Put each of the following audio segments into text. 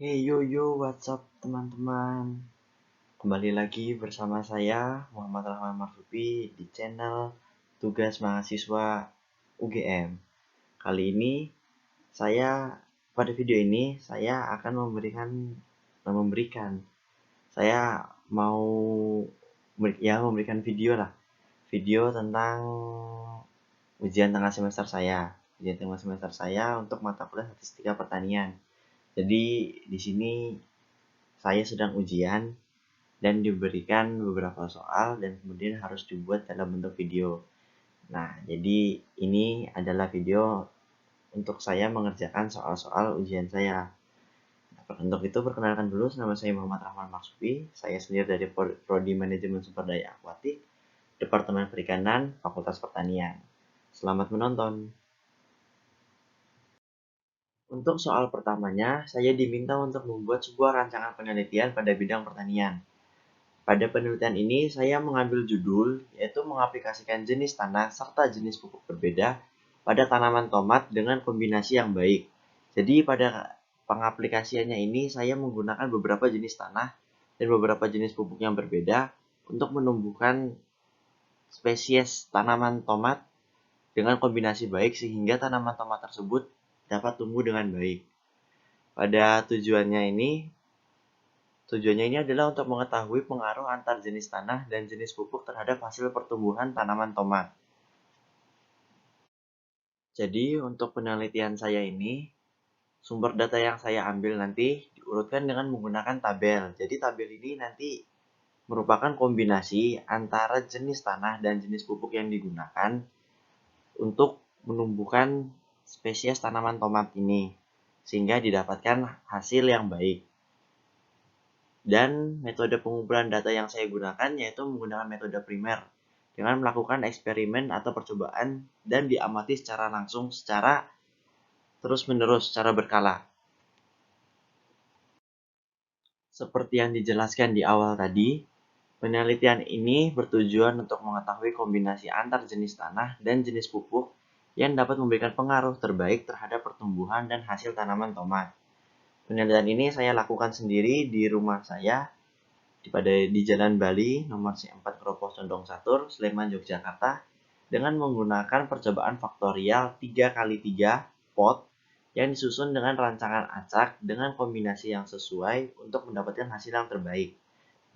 Hey yo yo, what's up teman-teman? Kembali lagi bersama saya Muhammad Rahman Marzuki di channel Tugas Mahasiswa UGM. Kali ini pada video ini saya akan memberikan saya mau memberikan video tentang ujian tengah semester saya untuk mata kuliah statistika pertanian. Jadi di sini saya sedang ujian dan diberikan beberapa soal dan kemudian harus dibuat dalam bentuk video. Nah, jadi ini adalah video untuk saya mengerjakan soal-soal ujian saya. Nah, untuk itu perkenalkan dulu, nama saya Muhammad Rahman Marzuki. Saya sendiri dari Prodi Manajemen Sumber Daya Akuatik, Departemen Perikanan, Fakultas Pertanian. Selamat menonton. Untuk soal pertamanya, saya diminta untuk membuat sebuah rancangan penelitian pada bidang pertanian. Pada penelitian ini, saya mengambil judul, yaitu mengaplikasikan jenis tanah serta jenis pupuk berbeda pada tanaman tomat dengan kombinasi yang baik. Jadi pada pengaplikasiannya ini, saya menggunakan beberapa jenis tanah dan beberapa jenis pupuk yang berbeda untuk menumbuhkan spesies tanaman tomat dengan kombinasi baik sehingga tanaman tomat tersebut dapat tumbuh dengan baik. Pada Tujuannya ini adalah untuk mengetahui pengaruh antar jenis tanah dan jenis pupuk terhadap hasil pertumbuhan tanaman tomat. Jadi, untuk penelitian saya ini, sumber data yang saya ambil nanti diurutkan dengan menggunakan tabel. Jadi, tabel ini nanti merupakan kombinasi antara jenis tanah dan jenis pupuk yang digunakan untuk menumbuhkan spesies tanaman tomat ini, sehingga didapatkan hasil yang baik. Dan metode pengumpulan data yang saya gunakan yaitu menggunakan metode primer dengan melakukan eksperimen atau percobaan dan diamati secara langsung secara terus-menerus secara berkala. Seperti yang dijelaskan di awal tadi, penelitian ini bertujuan untuk mengetahui kombinasi antar jenis tanah dan jenis pupuk yang dapat memberikan pengaruh terbaik terhadap pertumbuhan dan hasil tanaman tomat. Penelitian ini saya lakukan sendiri di rumah saya di Jalan Bali nomor C4 Kropos Condong Satur, Sleman, Yogyakarta dengan menggunakan percobaan faktorial 3x3 pot yang disusun dengan rancangan acak dengan kombinasi yang sesuai untuk mendapatkan hasil yang terbaik.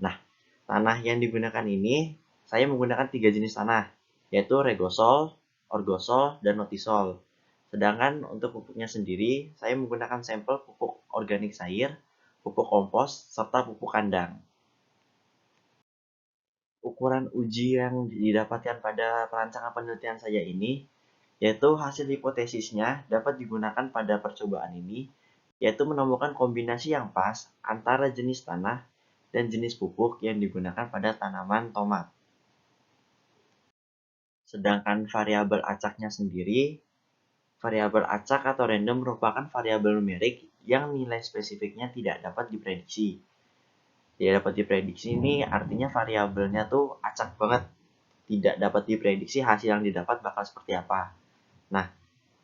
Nah, tanah yang digunakan ini saya menggunakan 3 jenis tanah, yaitu Regosol, Orgosol, dan Notisol. Sedangkan untuk pupuknya sendiri, saya menggunakan sampel pupuk organik cair, pupuk kompos, serta pupuk kandang. Ukuran uji yang didapatkan pada perancangan penelitian saya ini, yaitu hasil hipotesisnya dapat digunakan pada percobaan ini, yaitu menemukan kombinasi yang pas antara jenis tanah dan jenis pupuk yang digunakan pada tanaman tomat. Sedangkan variabel acaknya sendiri, variabel acak atau random merupakan variabel numerik yang nilai spesifiknya tidak dapat diprediksi. Tidak dapat diprediksi ini artinya variabelnya tuh acak banget. Tidak dapat diprediksi hasil yang didapat bakal seperti apa. Nah,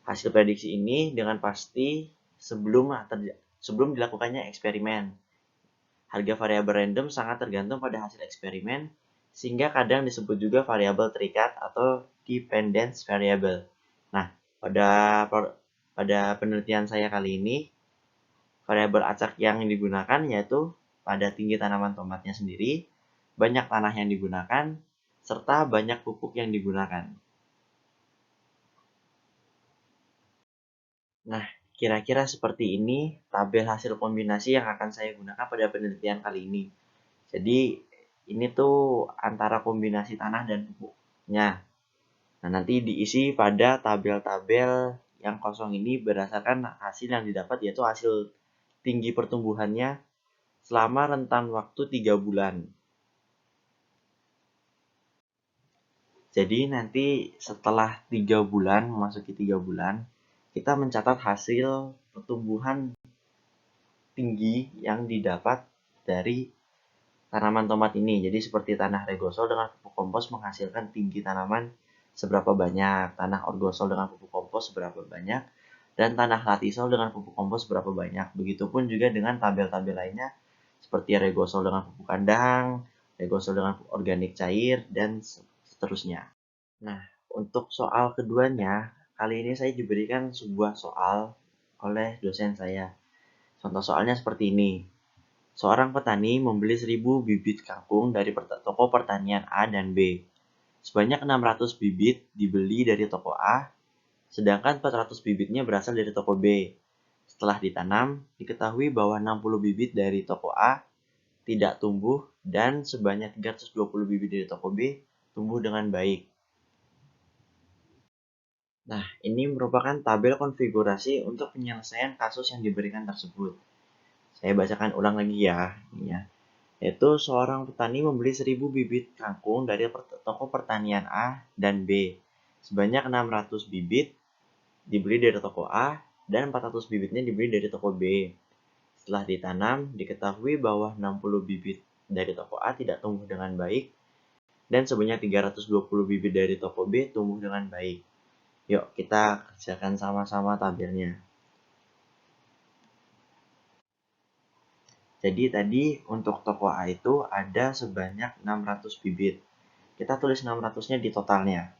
hasil prediksi ini dengan pasti sebelum dilakukannya eksperimen. Harga variabel random sangat tergantung pada hasil eksperimen, sehingga kadang disebut juga variabel terikat atau dependence variable. Nah, pada penelitian saya kali ini, variabel acak yang digunakan yaitu pada tinggi tanaman tomatnya sendiri, banyak tanah yang digunakan, serta banyak pupuk yang digunakan. Nah, kira-kira seperti ini tabel hasil kombinasi yang akan saya gunakan pada penelitian kali ini. Jadi, ini tuh antara kombinasi tanah dan pupuknya. Nah, nanti diisi pada tabel-tabel yang kosong ini berdasarkan hasil yang didapat, yaitu hasil tinggi pertumbuhannya selama rentan waktu 3 bulan. Jadi nanti setelah 3 bulan, memasuki 3 bulan, kita mencatat hasil pertumbuhan tinggi yang didapat dari tanaman tomat ini. Jadi seperti tanah regosol dengan pupuk kompos menghasilkan tinggi tanaman seberapa banyak, tanah orgosol dengan pupuk kompos seberapa banyak, dan tanah latisol dengan pupuk kompos berapa banyak. Begitupun juga dengan tabel-tabel lainnya seperti regosol dengan pupuk kandang, regosol dengan organik cair, dan seterusnya. Nah, untuk soal keduanya, kali ini saya diberikan sebuah soal oleh dosen saya. Contoh soalnya seperti ini. Seorang petani membeli 1000 bibit kangkung dari toko pertanian A dan B. Sebanyak 600 bibit dibeli dari toko A, sedangkan 400 bibitnya berasal dari toko B. Setelah ditanam, diketahui bahwa 60 bibit dari toko A tidak tumbuh dan sebanyak 320 bibit dari toko B tumbuh dengan baik. Nah, ini merupakan tabel konfigurasi untuk penyelesaian kasus yang diberikan tersebut. Saya bacakan ulang lagi ya. Ini ya. Yaitu seorang petani membeli 1000 bibit kangkung dari toko pertanian A dan B. Sebanyak 600 bibit dibeli dari toko A dan 400 bibitnya dibeli dari toko B. Setelah ditanam, diketahui bahwa 60 bibit dari toko A tidak tumbuh dengan baik dan sebanyak 320 bibit dari toko B tumbuh dengan baik. Yuk, kita kerjakan sama-sama tabelnya. Jadi tadi untuk toko A itu ada sebanyak 600 bibit. Kita tulis 600-nya di totalnya.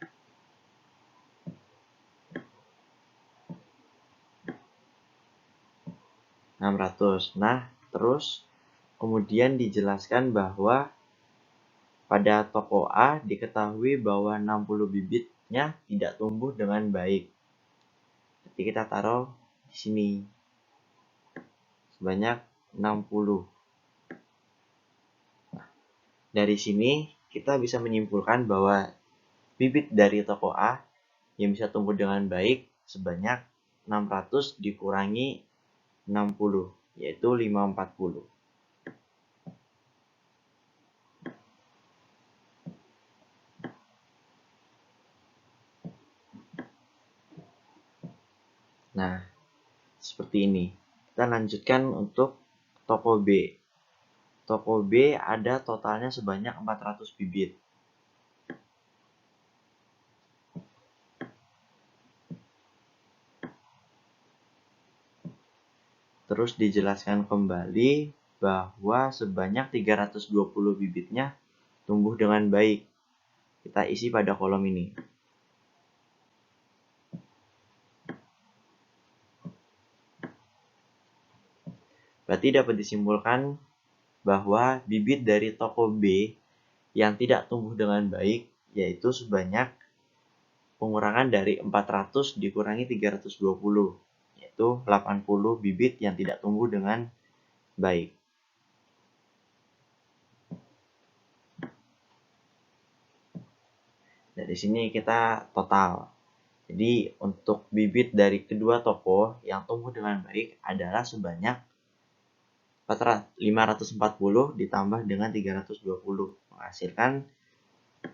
600. Nah, terus kemudian dijelaskan bahwa pada toko A diketahui bahwa 60 bibitnya tidak tumbuh dengan baik. Jadi kita taruh di sini sebanyak 60. Dari sini kita bisa menyimpulkan bahwa bibit dari toko A yang bisa tumbuh dengan baik sebanyak 600 dikurangi 60, yaitu 540. Nah, seperti ini. Kita lanjutkan untuk toko B. Toko B ada totalnya sebanyak 400 bibit. Terus dijelaskan kembali bahwa sebanyak 320 bibitnya tumbuh dengan baik. Kita isi pada kolom ini. Berarti dapat disimpulkan bahwa bibit dari toko B yang tidak tumbuh dengan baik yaitu sebanyak pengurangan dari 400 dikurangi 320, yaitu 80 bibit yang tidak tumbuh dengan baik. Dari sini kita total. Jadi untuk bibit dari kedua toko yang tumbuh dengan baik adalah sebanyak 540 ditambah dengan 320 menghasilkan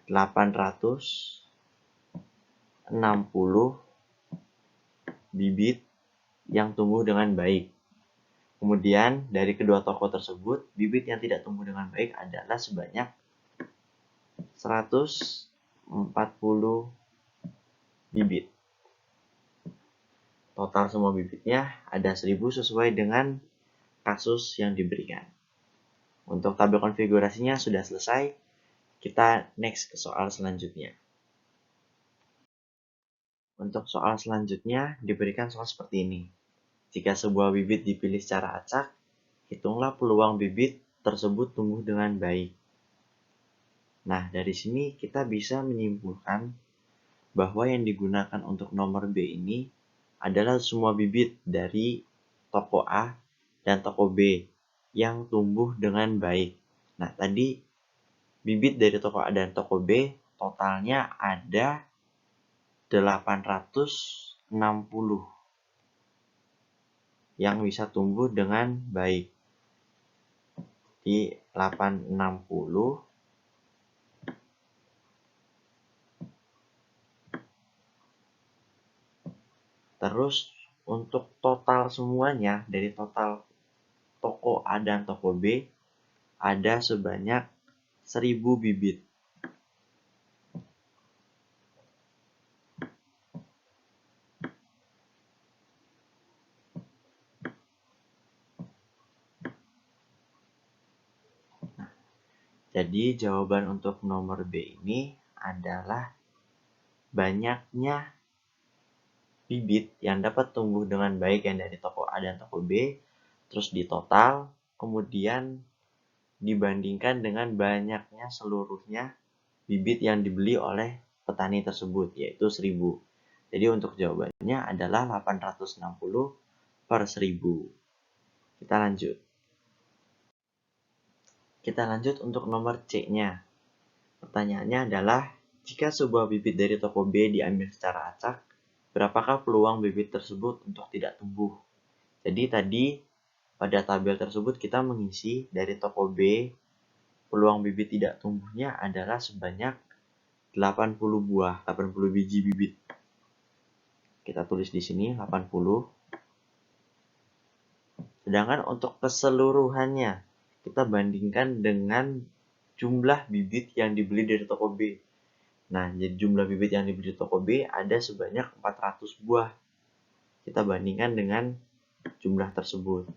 860 bibit yang tumbuh dengan baik. Kemudian dari kedua toko tersebut bibit yang tidak tumbuh dengan baik adalah sebanyak 140 bibit. Total semua bibitnya ada 1000 sesuai dengan kasus yang diberikan. Untuk tabel konfigurasinya sudah selesai. Kita next ke soal selanjutnya. Untuk soal selanjutnya diberikan soal seperti ini. Jika sebuah bibit dipilih secara acak, hitunglah peluang bibit tersebut tumbuh dengan baik. Nah, dari sini kita bisa menyimpulkan bahwa yang digunakan untuk nomor B ini adalah semua bibit dari toko A dan toko B yang tumbuh dengan baik. Nah, tadi bibit dari toko A dan toko B totalnya ada 860 yang bisa tumbuh dengan baik. Di 860 terus untuk total semuanya dari total toko A dan toko B ada sebanyak 1000 bibit. Jadi jawaban untuk nomor B ini adalah banyaknya bibit yang dapat tumbuh dengan baik yang dari toko A dan toko B, terus ditotal, kemudian dibandingkan dengan banyaknya seluruhnya bibit yang dibeli oleh petani tersebut, yaitu 1000. Jadi untuk jawabannya adalah 860 per 1000. Kita lanjut. Kita lanjut untuk nomor C-nya. Pertanyaannya adalah, jika sebuah bibit dari toko B diambil secara acak, berapakah peluang bibit tersebut untuk tidak tumbuh? Jadi tadi pada tabel tersebut kita mengisi dari toko B, peluang bibit tidak tumbuhnya adalah sebanyak 80 buah, 80 biji bibit. Kita tulis di sini 80. Sedangkan untuk keseluruhannya, kita bandingkan dengan jumlah bibit yang dibeli dari toko B. Nah, jadi jumlah bibit yang dibeli di toko B ada sebanyak 400 buah. Kita bandingkan dengan jumlah tersebut.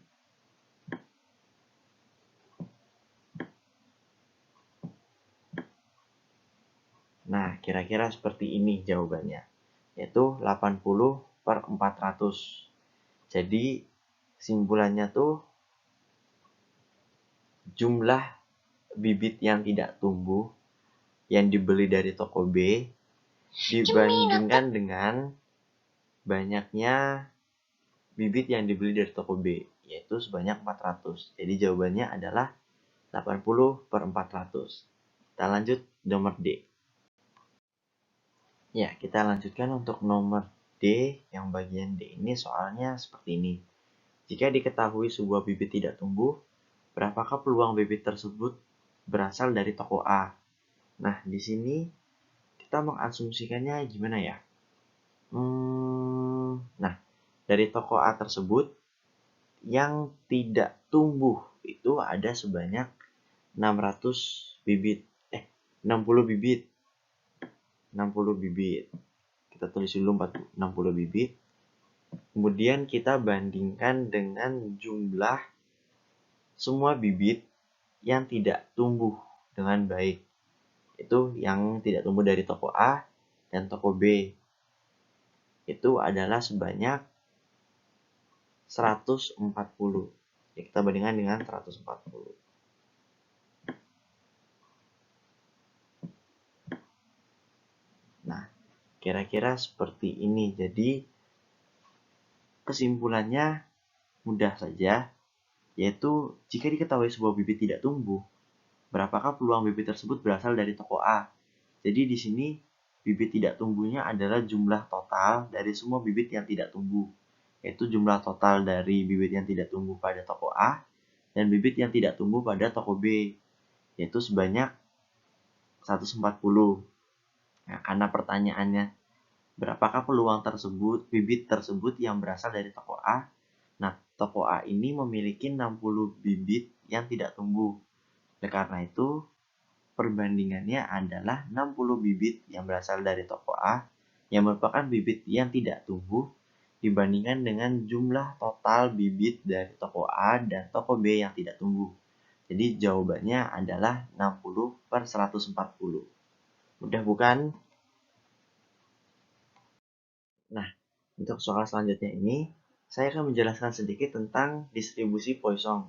Nah, kira-kira seperti ini jawabannya, yaitu 80 per 400. Jadi, kesimpulannya tuh jumlah bibit yang tidak tumbuh yang dibeli dari toko B dibandingkan dengan banyaknya bibit yang dibeli dari toko B, yaitu sebanyak 400. Jadi jawabannya adalah 80 per 400. Kita lanjut nomor D. Ya, kita lanjutkan untuk nomor D, yang bagian D ini soalnya seperti ini. Jika diketahui sebuah bibit tidak tumbuh, berapakah peluang bibit tersebut berasal dari toko A? Nah, di sini kita mengasumsikannya gimana ya? Nah, dari toko A tersebut yang tidak tumbuh itu ada sebanyak 600 bibit. 60 bibit. 60 bibit. Kita tulis dulu 60 bibit. Kemudian kita bandingkan dengan jumlah semua bibit yang tidak tumbuh dengan baik. Itu yang tidak tumbuh dari toko A dan toko B. Itu adalah sebanyak 140. Ya, kita bandingkan dengan 140. Nah, kira-kira seperti ini. Jadi, kesimpulannya mudah saja, yaitu jika diketahui sebuah bibit tidak tumbuh, berapakah peluang bibit tersebut berasal dari toko A. Jadi di sini bibit tidak tumbuhnya adalah jumlah total dari semua bibit yang tidak tumbuh, yaitu jumlah total dari bibit yang tidak tumbuh pada toko A dan bibit yang tidak tumbuh pada toko B, yaitu sebanyak 140. Nah, karena pertanyaannya berapakah peluang tersebut, bibit tersebut yang berasal dari toko A? Nah, toko A ini memiliki 60 bibit yang tidak tumbuh. Oleh karena itu, perbandingannya adalah 60 bibit yang berasal dari toko A yang merupakan bibit yang tidak tumbuh dibandingkan dengan jumlah total bibit dari toko A dan toko B yang tidak tumbuh. Jadi jawabannya adalah 60 per 140. Mudah bukan? Nah, untuk soal selanjutnya ini, saya akan menjelaskan sedikit tentang distribusi Poisson.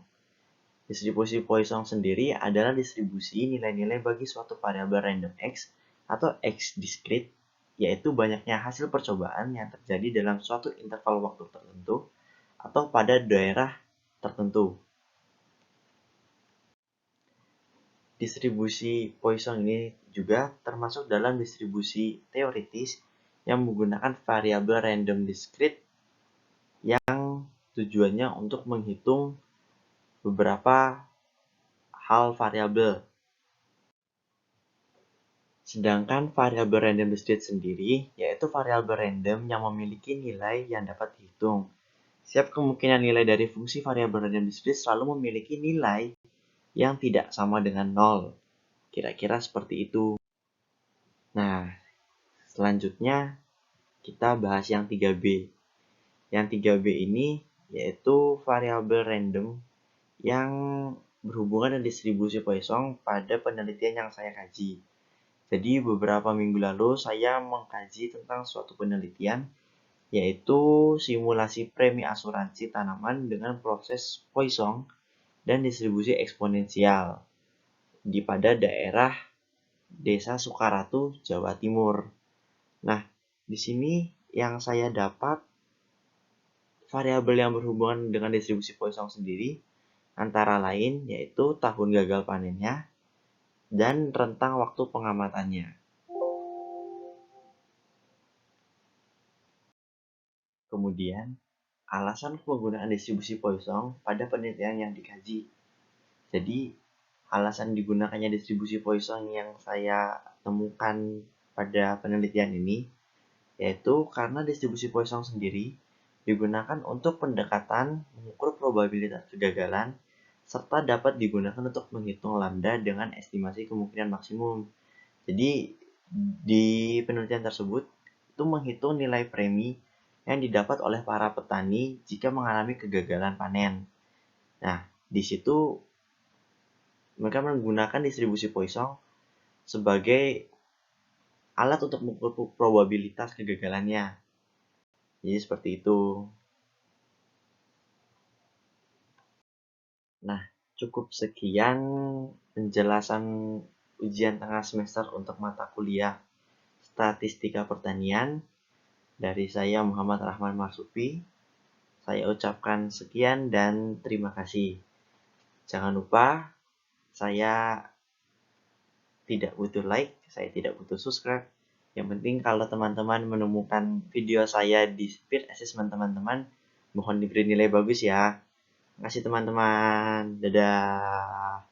Distribusi Poisson sendiri adalah distribusi nilai-nilai bagi suatu variabel random X atau X discrete, yaitu banyaknya hasil percobaan yang terjadi dalam suatu interval waktu tertentu atau pada daerah tertentu. Distribusi Poisson ini juga termasuk dalam distribusi teoritis yang menggunakan variabel random discrete yang tujuannya untuk menghitung beberapa hal variabel. Sedangkan variabel random discrete sendiri yaitu variabel random yang memiliki nilai yang dapat dihitung. Setiap kemungkinan nilai dari fungsi variabel random discrete selalu memiliki nilai yang tidak sama dengan 0. Kira-kira seperti itu. Nah, selanjutnya kita bahas yang 3B. Yang 3B ini yaitu variabel random yang berhubungan dengan distribusi Poisson pada penelitian yang saya kaji. Jadi beberapa minggu lalu saya mengkaji tentang suatu penelitian yaitu simulasi premi asuransi tanaman dengan proses Poisson dan distribusi eksponensial pada daerah Desa Sukaratu, Jawa Timur. Nah, di sini yang saya dapat variabel yang berhubungan dengan distribusi Poisson sendiri antara lain yaitu tahun gagal panennya dan rentang waktu pengamatannya. Kemudian, alasan penggunaan distribusi Poisson pada penelitian yang dikaji. Jadi, alasan digunakannya distribusi Poisson yang saya temukan pada penelitian ini yaitu karena distribusi Poisson sendiri digunakan untuk pendekatan mengukur probabilitas kegagalan serta dapat digunakan untuk menghitung lambda dengan estimasi kemungkinan maksimum. Jadi di penelitian tersebut itu menghitung nilai premi yang didapat oleh para petani jika mengalami kegagalan panen. Nah, di situ mereka menggunakan distribusi Poisson sebagai alat untuk mengukur probabilitas kegagalannya. Jadi seperti itu. Nah, cukup sekian penjelasan ujian tengah semester untuk mata kuliah Statistika Pertanian dari saya Muhammad Rahman Marsupi. Saya ucapkan sekian dan terima kasih. Jangan lupa, saya tidak butuh like, saya tidak butuh subscribe. Yang penting kalau teman-teman menemukan video saya di speed assessment teman-teman, mohon diberi nilai bagus ya. Terima kasih teman-teman. Dadah.